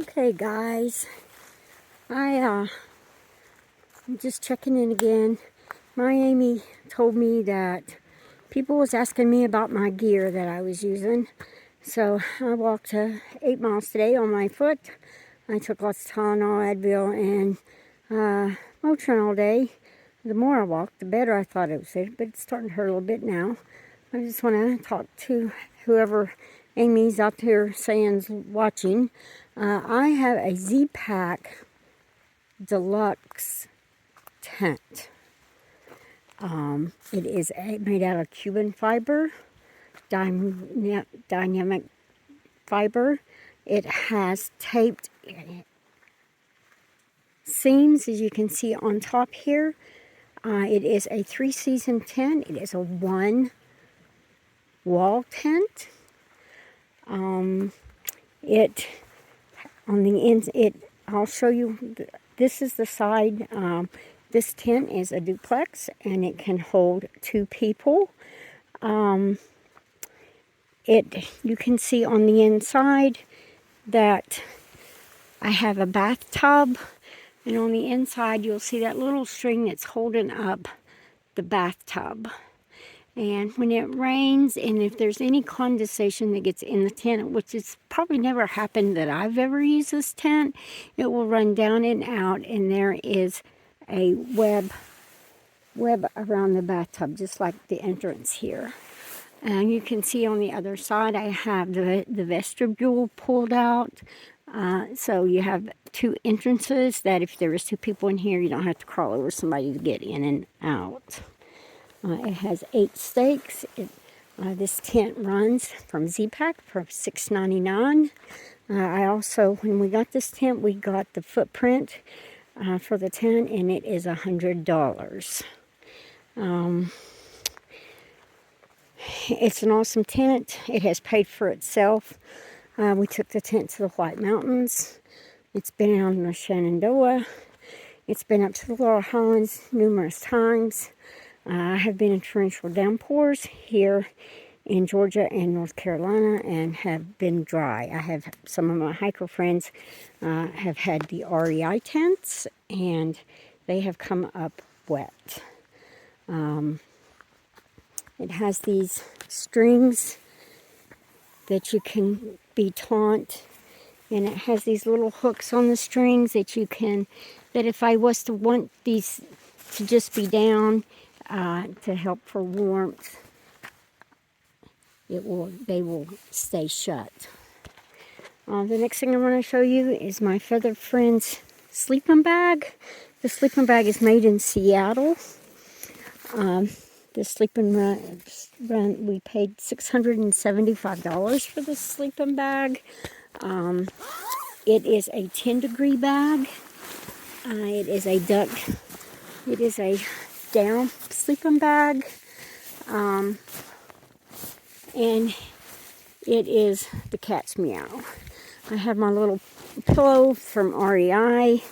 Okay, guys, I'm just checking in again. My Amy told me that people was asking me about my gear that I was using. So I walked 8 miles today on my foot. I took lots of Tylenol, Advil, and Motrin all day. The more I walked, the better I thought it was, but it's starting to hurt a little bit now. I just want to talk to whoever Amy's out there saying's watching. I have a Z-Pack Deluxe tent. It is made out of Cuban fiber, dynamic fiber. It has taped seams, as you can see on top here. It is a 3-season tent. It is a 1-wall tent. I'll show you. This is the side. This tent is a duplex, and it can hold 2 people. You can see on the inside that I have a bathtub, and on the inside you'll see that little string that's holding up the bathtub. And when it rains, and if there's any condensation that gets in the tent, which has probably never happened that I've ever used this tent, it will run down and out, and there is a web around the bathtub, just like the entrance here. And you can see on the other side, I have the vestibule pulled out. So you have 2 entrances that if there was 2 people in here, you don't have to crawl over somebody to get in and out. It has 8 stakes. This tent runs from Z-Pack for $6.99. I also, when we got this tent, we got the footprint for the tent, and it is $100. It's an awesome tent. It has paid for itself. We took the tent to the White Mountains. It's been on the Shenandoah. It's been up to the Laurel Highlands numerous times. I have been in torrential downpours here in Georgia and North Carolina and have been dry. I have some of my hiker friends have had the REI tents, and they have come up wet. It has these strings that you can be taut, and it has these little hooks on the strings that you can, that if I was to want these to just be down to help for warmth, they will stay shut. The next thing I want to show you is my Feather Friends sleeping bag. The sleeping bag is made in Seattle. The sleeping run, we paid $675 for this sleeping bag. It is a 10-degree bag. It is a down sleeping bag. And it is the cat's meow. I have my little pillow from REI.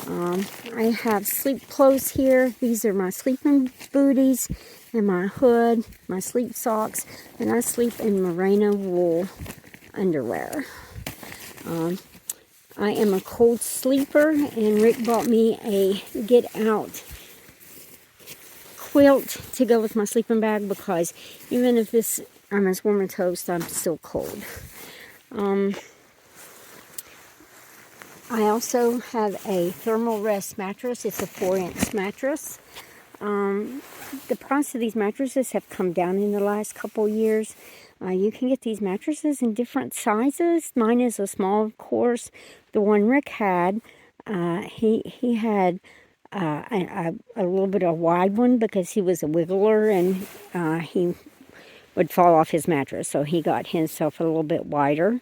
I have sleep clothes here. These are my sleeping booties and my hood, my sleep socks, and I sleep in merino wool underwear. I am a cold sleeper, and Rick bought me a Get Out quilt to go with my sleeping bag because even if I'm as warm as toast, I'm still cold. I also have a Thermal Rest mattress. It's a 4-inch mattress. The price of these mattresses have come down in the last couple years. You can get these mattresses in different sizes. Mine is a small, of course. The one Rick had, he had a little bit of a wide one because he was a wiggler, and he would fall off his mattress. So he got himself a little bit wider.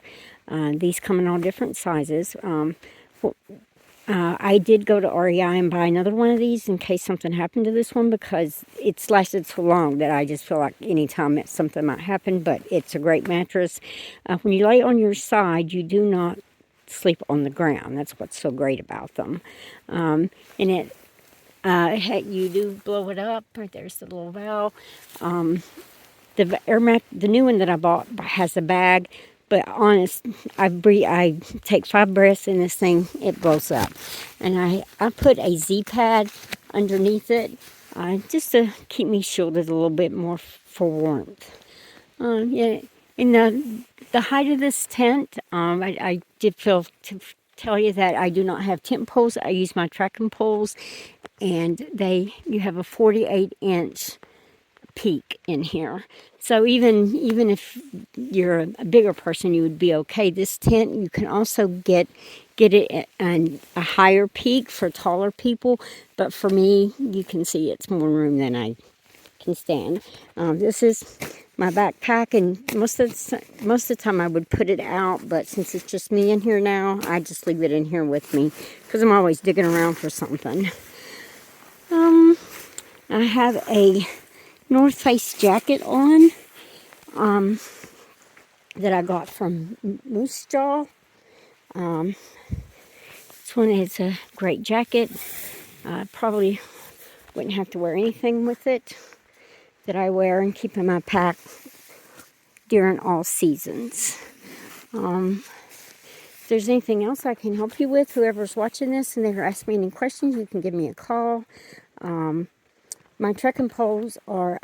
These come in all different sizes. I did go to REI and buy another one of these in case something happened to this one because it's lasted so long that I just feel like anytime something might happen, but it's a great mattress. When you lay on your side, you do not sleep on the ground. That's what's so great about them. And you do blow it up. Right there's the little valve. The new one that I bought has a bag But honest, I take 5 breaths in this thing, it blows up. And I put a Z-pad underneath it just to keep me shielded a little bit more for warmth. Yeah, in the height of this tent, I did feel to tell you that I do not have tent poles. I use my trekking poles, and you have a 48-inch peak in here. So even if you're a bigger person, you would be okay. This tent, you can also get it at a higher peak for taller people, but for me, you can see it's more room than I can stand. This is my backpack, and most of the time I would put it out, but since it's just me in here now, I just leave it in here with me because I'm always digging around for something. I have a North Face jacket on that I got from Moose Jaw. This one is a great jacket. Probably wouldn't have to wear anything with it that I wear and keep in my pack during all seasons. If there's anything else I can help you with, whoever's watching this and they're asking me any questions, you can give me a call. My trekking poles are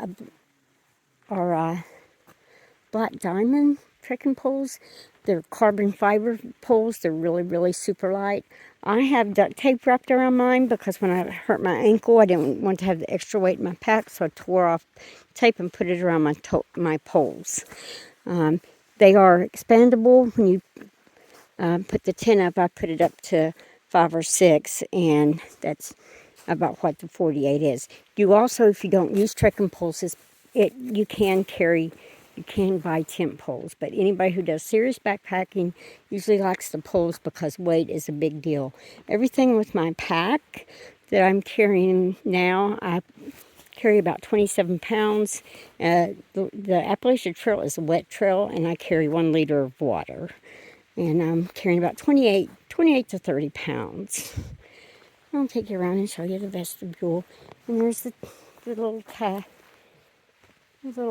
Black Diamond trekking poles. They're carbon fiber poles. They're really, really super light. I have duct tape wrapped around mine because when I hurt my ankle, I didn't want to have the extra weight in my pack, so I tore off tape and put it around my poles. They are expandable. When you put the tent up, I put it up to 5 or 6, and that's about what the 48 is. You also, if you don't use trekking poles, you can buy tent poles, but anybody who does serious backpacking usually likes the poles because weight is a big deal. Everything with my pack that I'm carrying now, I carry about 27 pounds. The Appalachian Trail is a wet trail, and I carry 1 liter of water. And I'm carrying about 28 to 30 pounds. I'll take you around and show you the vestibule. And there's the little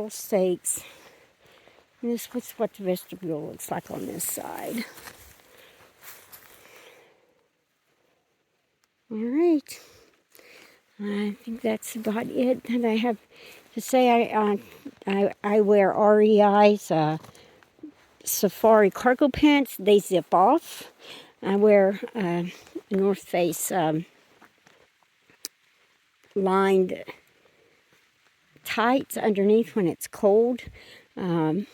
stakes. And this is what the vestibule looks like on this side. All right. I think that's about it that I have to say. I wear REI's Safari cargo pants. They zip off. I wear North Face lined tights underneath when it's cold. The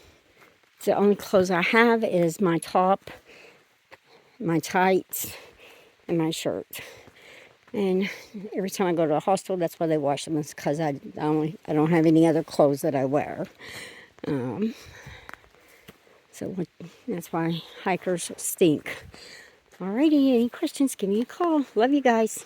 only clothes I have is my top, my tights, and my shirt. And every time I go to a hostel, that's why they wash them. It's because I don't have any other clothes that I wear. So that's why hikers stink. Alrighty, any questions, give me a call. Love you guys.